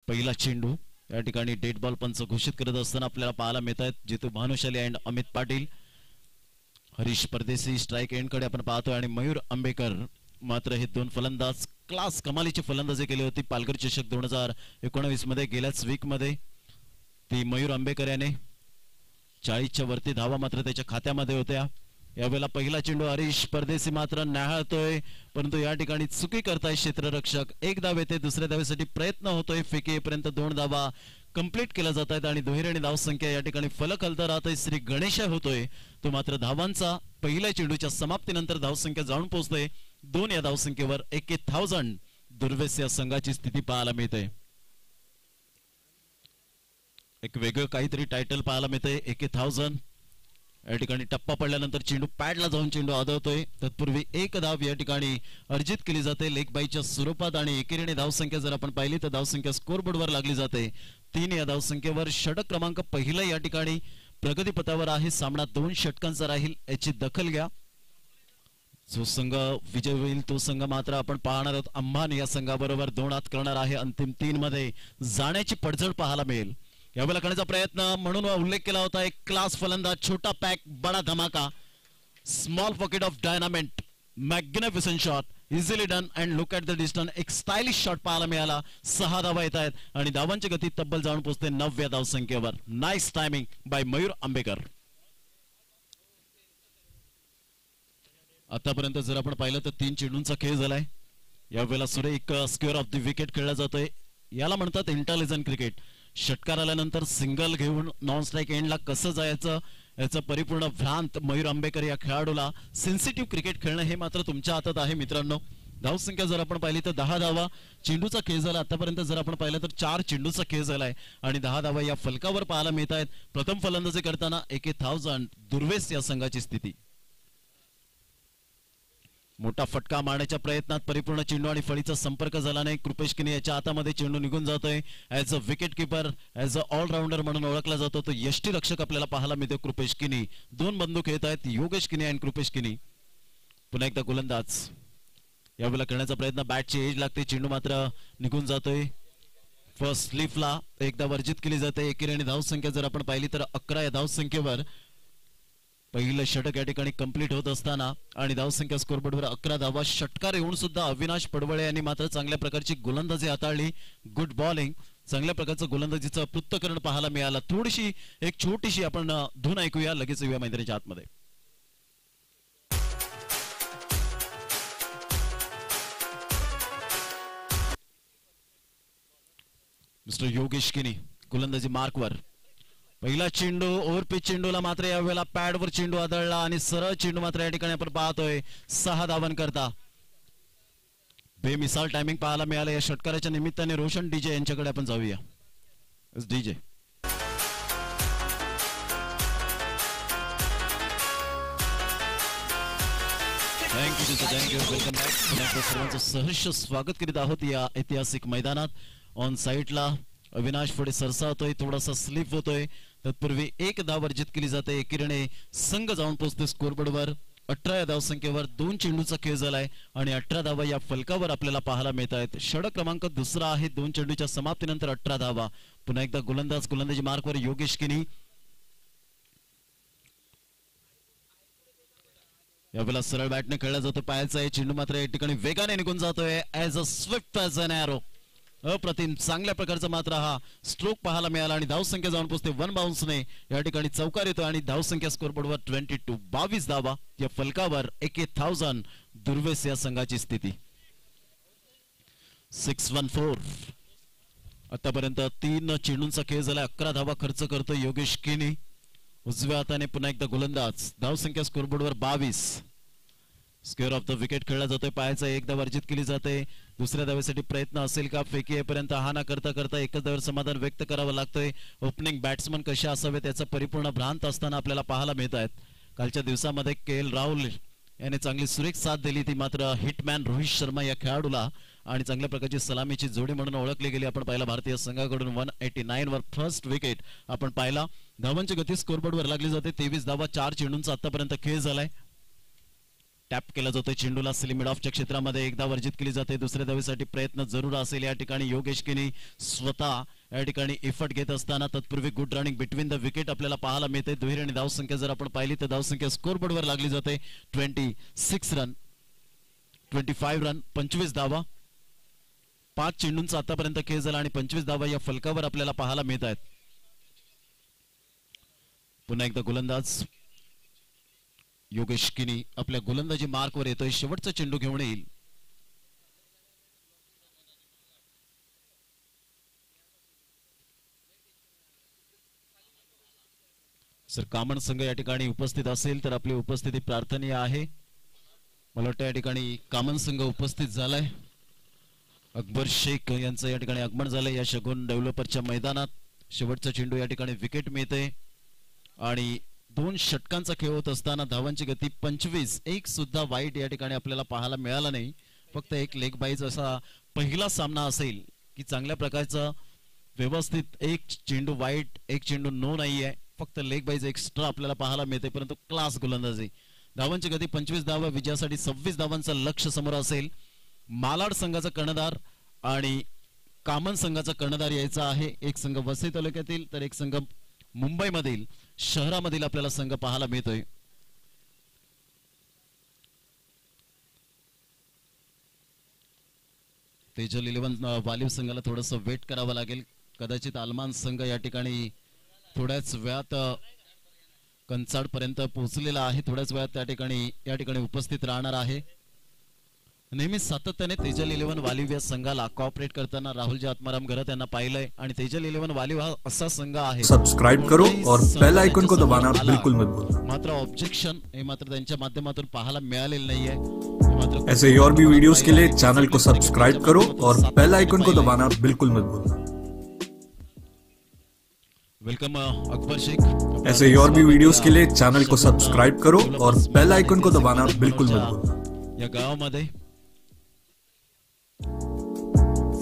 पहिला चेंडू या ठिकाणी डेड बॉल पंच घोषित करत असताना आपल्याला पाहायला मिळत आहेत जितू भानुशाली अँड अमित पाटील. हरीश परदेशी स्ट्राईक एंड कडे आपण पाहतोय आणि मयूर आंबेकर मात्र हे दोन फलंदाज क्लास कमालीची फलंदाजी केली होती पालघर चषक 2019 मध्ये. गेल्याच वीक मध्ये ती मयूर आंबेकर याने 40च्या वरती धावा मात्र त्याच्या खात्यामध्ये होत्या. यावेळेला पहिला चेंडू हरीश परदेशी मात्र न्याहाळतोय परंतु या ठिकाणी चुकी करताय क्षेत्ररक्षक. एक धाव येते, दुसऱ्या धावेसाठी प्रयत्न होतोय, फेकी येईपर्यंत 2 धावा कंप्लीट केल्या जात आहेत आणि दुहेरी धाव संख्या या ठिकाणी फलक हलता राहतोय. श्री गणेश होतोय तो मात्र धावांचा पहिल्या चेंडूच्या समाप्तीनंतर धावसंख्या जाऊन पोहोचतोय 2 या धावसंख्येवर. 81,000 दुर्वेस या संघाची स्थिती पाहायला मिळते. एक वेगळं काहीतरी टायटल पाहायला मिळते. 81,000 या ठिकाणी टप्पा पडल्यानंतर चेंडू पॅडला जाऊन चेंडू आदळतोय. तत्पूर्वी एक धाव या ठिकाणी अर्जित केली जाते लेग बाईच्या स्वरूपात आणि एकेरीने धावसंख्या जर आपण पाहिली तर धावसंख्या स्कोरबोर्डवर लागली जाते 3 या धावसंख्येवर. षटक क्रमांक पहिला या ठिकाणी प्रगतीपथावर आहे. सामना 2 षटकांचा राहील याची दखल घ्या. जो संघ विजय होईल तो संघ मात्र आपण पाहणार आहोत अंबानी या संघाबरोबर 2 हात करणार आहे. अंतिम 3 मध्ये जाण्याची पडझड पाहायला मिळेल. यावेळेला करण्याचा प्रयत्न म्हणून उल्लेख केला होता. एक क्लास फलंदाज, छोटा पॅक बडा धमाका, small pocket of dynamite, magnificent shot, easily done and look at the distance. एक स्टायलिश शॉट पाहायला मिळाला. 6 धावा येत आहेत आणि धावांची गती तब्बल जाऊन पोहोचते 9 या धावसंख्येवर. नाईस टायमिंग बाय मयूर आंबेकर. आतापर्यंत जर आपण पाहिलं तर 3 चेंडूंचा खेळ झालाय. यावेळेला सुरे एक स्क्वेअर ऑफ द विकेट खेळला जातोय. याला म्हणतात इंटेलिजंट क्रिकेट. षटकार आल्यानंतर सिंगल घेऊन नॉन स्ट्राईक एंडला कसं जायचं याचं परिपूर्ण भ्रांत मयूर आंबेकर या खेळाडूला. सेन्सिटिव्ह क्रिकेट खेळणं हे मात्र तुमच्या हातात आहे मित्रांनो. धावसंख्या जर आपण पाहिली तर 10 धावा चेंडूचा खेळ झाला. आतापर्यंत जर आपण पाहिलं तर 4 चेंडूचा खेळ झालाय आणि 10 धावा या फलकावर पाहायला मिळत आहेत. प्रथम फलंदाजी करताना 81,000 दुर्वेस या संघाची स्थिती. मोठा फटका मारण्याच्या प्रयत्नात परिपूर्ण चेंडू आणि फळीचा संपर्क झाला नाही. कृपेश किनी याच्या हातामध्ये चेंडू निघून जातोय. As a wicket keeper, as a allrounder म्हणून ओळखला जातो तो यष्टी रक्षक आपल्याला पाहायला मिळतो कृपेश किनी. 2 बंधू खेळत आहेत, योगेश किनी आणि कृपेश किनी. पुन्हा एकदा गोलंदाज. यावेळेला करण्याचा प्रयत्न, बॅटची एज लागते, चेंडू मात्र निघून जातोय. फर्स्ट स्लीपला एकदा वर्जित केली जाते. एकेरीने धावसंख्या जर आपण पाहिली तर 11 या धावसंख्येवर पहिलं षटक या ठिकाणी कंप्लीट होत असताना आणि धावसंख्या स्कोरबोर्डवर 11 धावा. षटकार येऊन सुद्धा अविनाश पडवळे यांनी मात्र चांगल्या प्रकारची गोलंदाजी हाताळली. गुड बॉलिंग, चांगल्या प्रकारचं गोलंदाजीचं पृथक्करण पाहायला मिळालं. थोडीशी एक छोटीशी आपण धून ऐकूया, लगेच येऊया मैदानाच्या आतमध्ये. मिस्टर योगेश किनी गोलंदाजी मार्कवर. पहिला चेंडू ओव्हरपिच चेंडूला मात्र यावेळेला पॅडवर चेंडू आदळला आणि सरळ चेंडू मात्र या ठिकाणी आपण पाहतोय 6 धावांकरता. बेमिसाल टायमिंग पाहायला मिळालं या षटकाराच्या निमित्ताने. रोशन डीजे यांच्याकडे आपण जाऊया. DJ thank you welcome back. सर्वांचं सहर्ष स्वागत करीत आहोत या ऐतिहासिक मैदानात. ऑन साईडला अविनाश पुढे सरसावतोय, थोडासा स्लिप होतोय. तत्पूर्वी एक धाव अर्जित केली जाते. एकीने संघ जाऊन पोहोचते स्कोरबोर्डवर 18 या धावसंख्येवर. 2 चेंडूचा खेळ झालाय आणि 18 धावा या फलकावर आपल्याला पाहायला मिळत आहेत. षटक क्रमांक 2 आहे. 2 चेंडूच्या समाप्तीनंतर 18 धावा. पुन्हा एकदा गोलंदाजी मार्कवर योगेश किनी. यावेळेला सरळ बॅटने खेळला जातो. पायाचा चेंडू मात्र या ठिकाणी वेगाने निघून जातोय. As a Swift as an arrow. अप्रतिम चांगल्या प्रकारचा मात्र हा स्ट्रोक पाहायला मिळाला आणि धावसंख्या जाऊन पोहोचते 1 बाउन्सने. या ठिकाणी चौकार येतो आणि धावसंख्या स्कोरबोर्डवर 22. 22 धावा या फलकावर. 81,000 दुर्वेस या संघाची स्थिती. 614. आतापर्यंत 3 चेंडूंचा खेळ झाला. 11 धावा खर्च करतो योगेश किनी. उजव्या हाताने पुन्हा एकदा गोलंदाज. धावसंख्या स्कोरबोर्डवर 22. स्क्वेअर ऑफ द विकेट खेळला जातोय. पायाचा एकदा वर्जित केली जाते. दुसऱ्या धावेसाठी प्रयत्न असेल का? फेकी येईपर्यंत हा ना करता करता एकच धावेवर समाधान व्यक्त करावं लागतंय. ओपनिंग बॅट्समन कसे असावेत याचा परिपूर्ण भ्रांत असताना आपल्याला पाहायला मिळत आहेत. कालच्या दिवसामध्ये KL राहुल याने चांगली सुरेख साथ दिली. ती मात्र हिटमॅन रोहित शर्मा या खेळाडूला आणि चांगल्या प्रकारची सलामीची जोडी म्हणून ओळखली गेली. आपण पाहिला भारतीय संघाकडून 189 वर फर्स्ट विकेट आपण पाहिला. धावांची गती स्कोरबोर्डवर लागली जाते. 23 धावा 4 चेंडूंचा आतापर्यंत खेळ झालाय. टॅप केला जातोय चेंडूला मिड ऑफच्या क्षेत्रामध्ये एकदा वर्जित केली जाते. दुसऱ्या धावेसाठी प्रयत्न जरूर असेल या ठिकाणी. योगेश किनी स्वतः या ठिकाणी एफर्ट घेत असताना तत्पूर्वी good running between the wicket आपल्याला पाहायला मिळते. दुहेरी आणि धावसंख्या जर आपण पाहिली तर धावसंख्या स्कोरबोर्डवर लागली जाते. 26 रन, 25 रन, 25 धावा. 5 चेंडूंचा आतापर्यंत खेळ झाला आणि 25 धावा या फलकावर आपल्याला पाहायला मिळत आहेत. पुन्हा एकदा गोलंदाज योगेश किनी आपल्या गोलंदाजी मार्कवर येतोय. शेवटचा चेंडू घेऊन येईल. सर कामन संघ या ठिकाणी उपस्थित असेल तर आपली उपस्थिती प्रार्थनीय आहे. मला वाटतं या ठिकाणी कामन संघ उपस्थित झालाय. अकबर शेख यांचं या ठिकाणी आगमन झालंय या शगुन डेव्हलपरच्या मैदानात. शेवटचा चेंडू या ठिकाणी विकेट मिळते आणि 2 षटकांचा खेळ होत असताना धावांची गती 25. एक सुद्धा वाईट या ठिकाणी आपल्याला पाहायला मिळाला नाही. फक्त एक लेग बाईज असा पहिला सामना असेल की चांगल्या प्रकारचा व्यवस्थित एक चेंडू वाईट, एक चेंडू नो नाही आहे. फक्त लेग बाईज एक्स्ट्रा आपल्याला पाहायला मिळते. परंतु क्लास गोलंदाजी. धावांची गती 25 धावा. विजयासाठी 26 धावांचं लक्ष समोर असेल. मालाड संघाचा कर्णधार आणि कामन संघाचा कर्णधार यायचा आहे. एक संघ वसई तालुक्यातील तर एक संघ मुंबई मधील शहरामधील आपल्याला संघ पाहायला मिळतोय. तेजल 11 वालीव संघाला थोडस वेट करावं लागेल. कदाचित आलमान संघ या ठिकाणी थोड्याच वेळात कंचाड पर्यंत पोहोचलेला आहे. थोड्याच वेळात या ठिकाणी उपस्थित राहणार आहे. नेहमी सातत्याने तेजल 11 वालीव या संघाला कॉपरेट करताना राहुलजी आत्माराम घरत यांना पाहिलंय आणि तेजल 11 वालीव हा असा संघ आहे. सब्सक्राइब करो और बेल आइकन को दबाना बिल्कुल मत भूलना. मात्र ऑब्जेक्शन हे मात्र त्यांच्या माध्यमातून पाहायला मिळालेलं नाहीये. ऐसे और भी वीडियोस के लिए चैनल को सब्सक्राइब करो और बेल आइकन को दबाना बिल्कुल मत भूलना. वेलकम अकबर शेख. ऐसे और भी वीडियोस के लिए चैनल को सब्सक्राइब करो और बेल आइकन को दबाना बिल्कुल मत भूलना. या गावामध्ये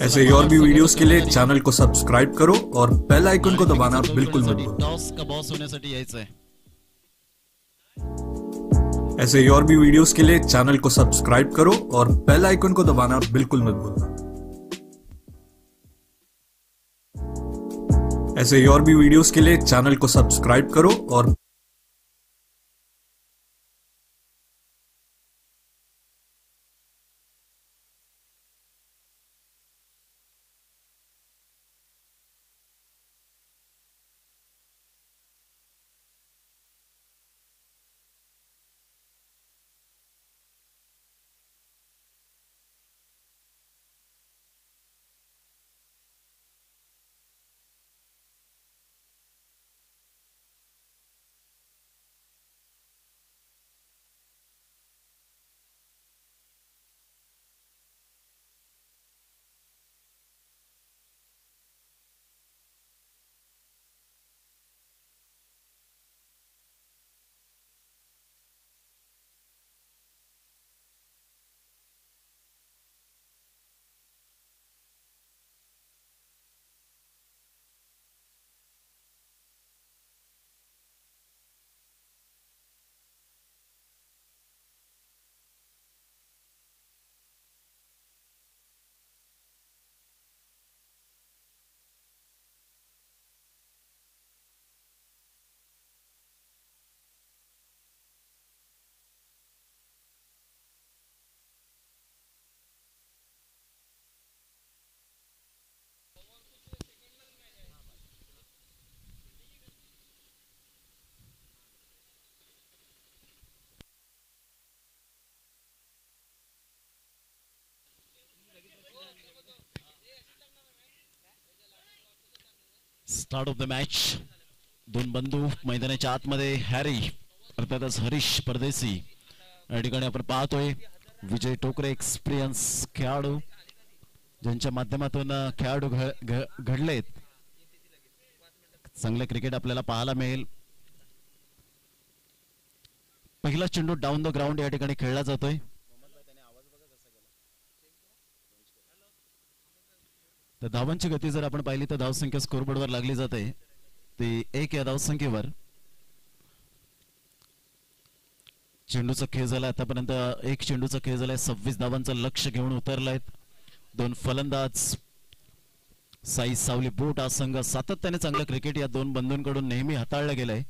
ऐसे और भी वीडियोस के लिए चैनल को सब्सक्राइब करो और बेल आइकन को दबाना बिल्कुल मत भूलना. टॉस का बॉस होण्यासाठी यायचंय. ऐसे और भी वीडियोस के लिए चैनल को सब्सक्राइब करो और बेल आइकन को दबाना बिल्कुल मत भूलना. ऐसे और भी वीडियोस के लिए चैनल को सब्सक्राइब करो और स्टार्ट ऑफ द मॅच. 2 बंधू मैदानाच्या आतमध्ये. हॅरी अर्थातच हरीश परदेसी या ठिकाणी आपण पाहतोय. विजय टोकरे एक्सपिरियन्स खेळाडू ज्यांच्या माध्यमातून खेळाडू घडलेत. चांगले क्रिकेट आपल्याला पाहायला मिळेल. पहिला चेंडू डाऊन द ग्राउंड या ठिकाणी खेळला जातोय. तर धावांची गती जर आपण पाहिली तर धावसंख्या स्कोरबोर्डवर लागली जाते ती 1 या धावसंख्येवर. चेंडूचा खेळ झाला आतापर्यंत, एक चेंडूचा खेळ झालाय, 26 धावांचं लक्ष घेऊन उतरलायत दोन फलंदाज. साई सावली बोट हा संघ सातत्याने चांगलं क्रिकेट या दोन बंधूंकडून नेहमी हाताळलं गेलंय.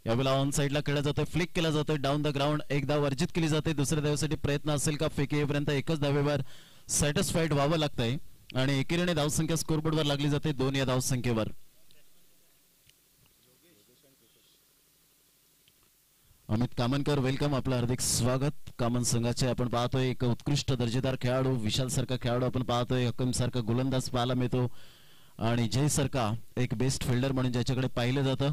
यावेळेला ऑन साइडला खेळला जातोय, फ्लिक केला जातोय डाऊन द ग्राउंड, एक धाव अर्जित केली जाते. दुसऱ्या धावेसाठी प्रयत्न असेल का? फेक येईपर्यंत एकच धावेवर सॅटिस्फाईड व्हावं लागतंय आणि एकेरीने धावसंख्या स्कोरबोर्डवर लागली जाते 2 या धावसंख्येवर. अमित कामनकर वेलकम, आपलं हार्दिक स्वागत. कामन संघाचे आपण पाहतोय एक उत्कृष्ट दर्जेदार खेळाडू, विशाल सारखा खेळाडू आपण पाहतोय, हकम सारखा गोलंदाज पाहायला मिळतो आणि जय सारखा एक बेस्ट फिल्डर म्हणून ज्याच्याकडे पाहिलं जातं.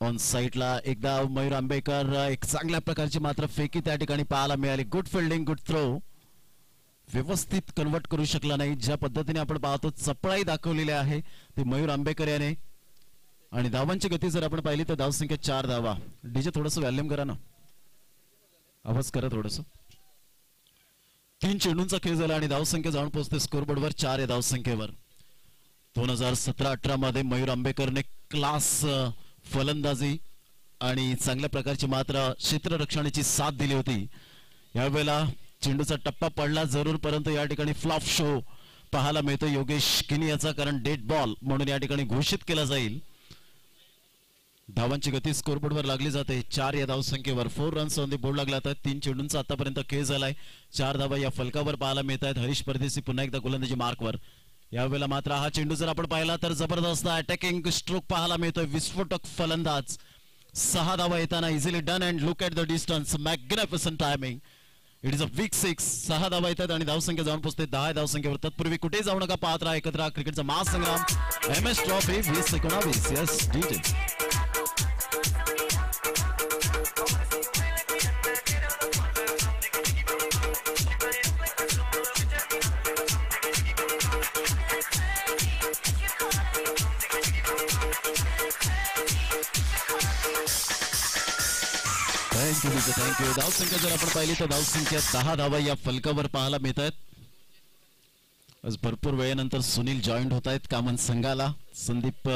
ऑन साइडला एकदा मयूर आंबेकर, एक चांगल्या प्रकारची मात्र फेकी त्या ठिकाणी पाहायला मिळाली. गुड फिल्डिंग, गुड थ्रो, व्यवस्थित कन्वर्ट करू शकला नाही. ज्या पद्धतीने आपण पाहतो चपळाई दाखवलेली आहे ते मयूर आंबेकर याने. आणि धावांची गती जर आपण पाहिली तर धावसंख्या 4 धावा. डीजे थोडस व्हॅल्यूम करा ना, आवाज करा थोडस. 3 चेंडूंचा खेळ झाला आणि धावसंख्या जाऊन पोहोचते स्कोरबोर्डवर 4 या धावसंख्येवर. 2017-18 मध्ये मयूर आंबेकरने क्लास फलंदाजी आणि चांगल्या प्रकारची मात्र क्षेत्ररक्षणाची साथ दिली होती. यावेळेला चेंडूचा टप्पा पडला जरूर, परंतु या ठिकाणी फ्लॉप शो पाहायला मिळतो योगेश किनी याचा, कारण डेड बॉल म्हणून या ठिकाणी घोषित केला जाईल. धावांची गती स्कोरबोर्डवर लागली जाते 4 या धावसंख्येवर. 4 रन्स ऑन द बोर्ड लागला तर 3 चेंडूंचा आतापर्यंत खेळ झालाय. 4 धावा या फलकावर पाहायला मिळत आहेत. हरीश परदेशी पुन्हा एकदा गोलंदाजी मार्कवर. यावेळेला मात्र हा चेंडू जर आपण पाहिला तर जबरदस्त अटॅकिंग स्ट्रोक पाहायला मिळतोय. विस्फोटक फलंदाज, 6 धावा येताना easily done. And look at the distance, magnificent timing. It is a big 6. 6 धावा येतात आणि धावसंख्या जाऊन पोहोचते 10 धावसंख्येवर. तत्पूर्वी कुठे जाऊ नका, पाहत राहा एकत्र क्रिकेटचा महासंग्राम MS trophy 2019. Yes DJ. Thank you. धावसंख्या जर आपण पाहिली तर धावसंख्या 10 धावा या फलकावर पाहायला मिळत आहेत. आज भरपूर वेळेनंतर सुनील जॉईंट होत आहेत कामन संघाला. संदीप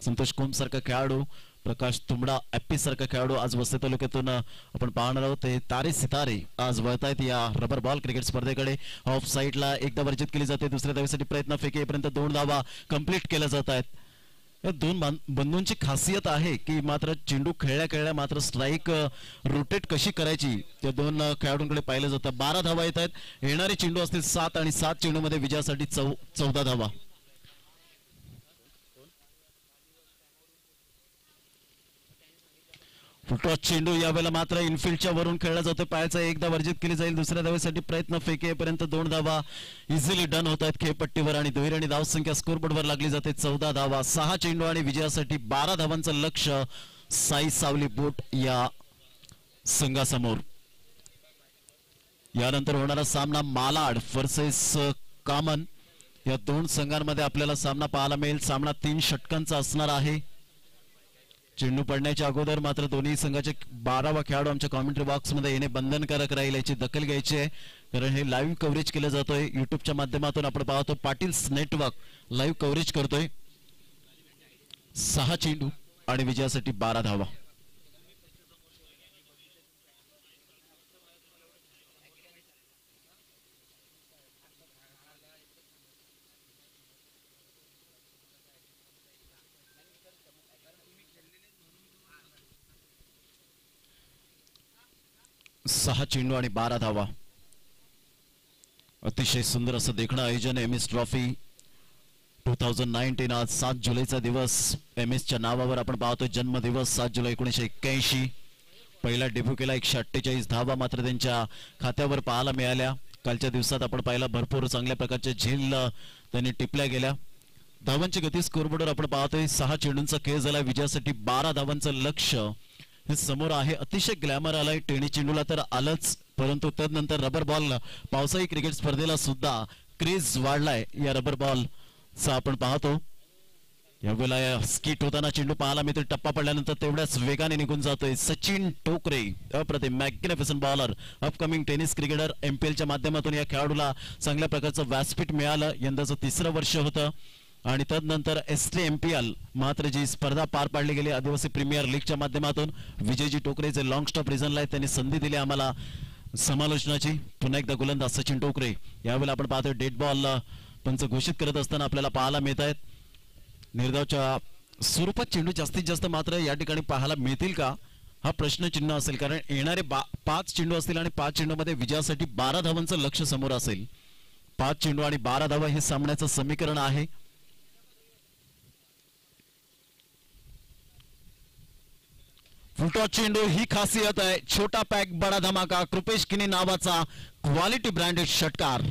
संतोष कोम सारखा खेळाडू, प्रकाश तुंबडा ॲप्पी सारखा खेळाडू आज वसई तालुक्यातून आपण पाहणार आहोत. ते तारे सितारे आज वळत आहेत या रबर बॉल क्रिकेट स्पर्धेकडे. ऑफ साइडला एकदा वर्जित केली जाते, दुसऱ्या धावेसाठी प्रयत्न, फेकीपर्यंत 2 धावा कंप्लीट केल्या जात आहेत. या दोन बंधूंची खासियत आहे की मात्र चेंडू खेळल्या मात्र स्ट्राईक रोटेट कशी करायची त्या दोन खेळाडूंकडे पाहिलं जातं. 12 धावा येत आहेत. येणारे चेंडू असतील 7 आणि 7 चेंडूमध्ये विजयासाठी 14 धावा. फुटटॉस चेंडू यावेळेला मात्र इनफिल्डच्या वरून खेळला जातो. पायाचा एकदा वर्जित केली जाईल, दुसऱ्या धावेसाठी प्रयत्न, फेकेपर्यंत 2 धावा इझिली डन होत आहेत खेळपट्टीवर आणि दुहेरी धावसंख्या स्कोरबोर्डवर लागली जाते 14 धावा. 6 चेंडू आणि विजयासाठी 12 धावांचं लक्ष साई सावली बोट या संघासमोर. यानंतर होणारा सामना मालाड वर्सेस कामन या दोन संघांमध्ये आपल्याला सामना पाहायला मिळेल. सामना 3 षटकांचा असणार आहे. चेंडू पडण्याच्या अगोदर मात्र दोन्ही संघाचे 12वा खेळाडू आमच्या कॉमेंट्री बॉक्स मध्ये येणे बंधनकारक राहील, याची दखल घ्यायची आहे कारण हे लाईव्ह कव्हरेज केलं जातोय युट्यूबच्या माध्यमातून. आपण पाहतो पाटील्स नेटवर्क लाईव्ह कव्हरेज करतोय. 6 चेंडू आणि विजयासाठी 12 धावा. सहा चेंडू आणि 12 धावा. अतिशय सुंदर असं देखणं आयोजन MS ट्रॉफी 2019. आज 7 जुलैचा दिवस MS च्या नावावर आपण पाहतोय. जन्मदिवस 7 जुलै 1981. पहिला डेब्यू केला 148 धावा मात्र त्यांच्या खात्यावर पाहायला मिळाल्या. कालच्या दिवसात आपण पाहिला भरपूर चांगल्या प्रकारच्या झेल त्यांनी टिपल्या गेल्या. धावांची गती स्कोरबोर्डवर आपण पाहतोय. 6 चेंडूंचा खेळ झाला. विजयासाठी 12 धावांचं लक्ष हे समोर आहे. अतिशय ग्लॅमर आलाय. टेनिस चेंडूला तर आलंच, परंतु त्यानंतर रबर बॉल पावसाळी क्रिकेट स्पर्धेला सुद्धा क्रेज वाढलाय या रबर बॉलचा आपण पाहतो. यावेळेला स्किट होताना चेंडू पाहायला मिळतो. टप्पा पडल्यानंतर तेवढ्याच वेगाने निघून जातोय. सचिन टोकरे अप्रतिम magnificent bowler, upcoming tennis cricketer. MPL च्या माध्यमातून या खेळाडूला चांगल्या प्रकारचं व्यासपीठ मिळालं. यंदाचं 3रं वर्ष होतं आणि तदनंतर STMPL मात्र जी स्पर्धा पार पाडली गेली आदिवासी प्रीमियर लीगच्या माध्यमातून विजयजी टोकरेचे लॉंग स्टॉप रिझनला त्यांनी संधी दिली आम्हाला समालोचनाची. पुन्हा एकदा गोलंदाज सचिन टोकरे. यावेळेला आपण पाहतोय डेड बॉल पंच घोषित करत असताना आपल्याला पाहायला मिळत आहेत. निर्धावच्या स्वरूपात चेंडू जास्तीत जास्त मात्र या ठिकाणी पाहायला मिळतील का हा प्रश्नचिन्ह असेल, कारण येणारे 5 चेंडू असतील आणि 5 चेंडूमध्ये विजयासाठी 12 धावांचं लक्ष समोर असेल. 5 चेंडू आणि 12 धावा हे सामन्याचं समीकरण आहे. फुलटॉस चेंडू ही खासियत आहे. छोटा पॅक बडा धमाका. कृपेश किनी नावाचा क्वालिटी ब्रँडेड षटकार.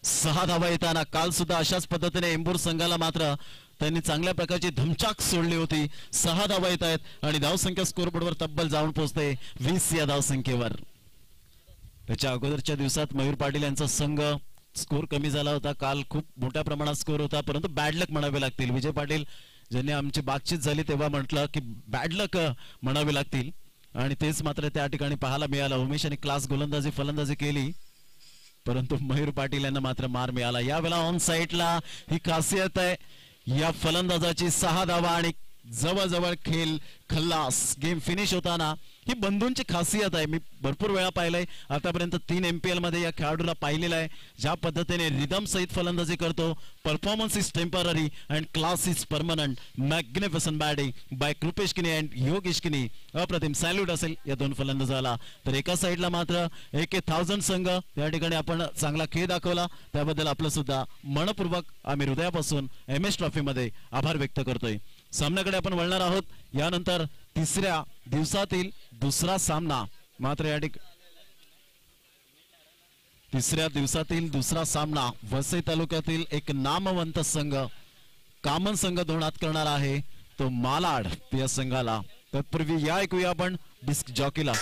6 धावा येताना काल सुद्धा अशाच पद्धतीने एंबूर संघाला मात्र त्यांनी चांगल्या प्रकारची धमचाक सोडली होती. 6 धावा येत आहेत आणि धावसंख्या स्कोरबोर्डवर तब्बल जाऊन पोहोचते 20 या धावसंख्येवर. त्याच्या अगोदरच्या दिवसात मयूर पाटील यांचा संघ स्कोर कमी झाला होता. काल खूप मोठ्या प्रमाणात स्कोर होता, परंतु बॅड लक म्हणावे लागतील. विजय पाटील ज्यांनी आमची बातचीत झाली तेव्हा म्हटलं की बॅड लक म्हणावे लागतील आणि तेच मात्र त्या ठिकाणी पाहायला मिळालं. उमेश यांनी क्लास गोलंदाजी फलंदाजी केली, परंतु मयूर पाटील यांना मात्र मार मिळाला. यावेळेला ऑन साईडला ही खासियत आहे या फलंदाजाची. 6 धावा आणि जवळजवळ खेळ खल्लास. गेम फिनिश होताना ही बंधूंची खासियत आहे. मी भरपूर वेळा पाहिलंय आतापर्यंत 3 MPL मध्ये या खेळाडूला पाहिलेलं आहे. ज्या पद्धतीने रिदम सहित फलंदाजी करतो. Performance is temporary and class is permanent. Magnificent batting by Kripesh Kini and Yogesh किनी. अप्रतिम सॅल्यूट असेल या 2 फलंदाजाला. तर एका साईडला मात्र AK1000 संघ या ठिकाणी आपण चांगला खेळ दाखवला, त्याबद्दल आपलं सुद्धा मनपूर्वक आम्ही हृदयापासून MS ट्रॉफी मध्ये आभार व्यक्त करतोय. सामन्याकडे आपण वळणार आहोत. यानंतर तिसऱ्या दिवसातील दुसरा सामना मात्र या ठिकाणी तिसऱ्या दिवसातील दुसरा सामना वसई तालुक्यातील एक नामवंत संघ कामन संघ धोरणात करणार आहे, तो मालाड या संघाला. तत्पूर्वी या ऐकूया आपण डिस्क जॉकीला.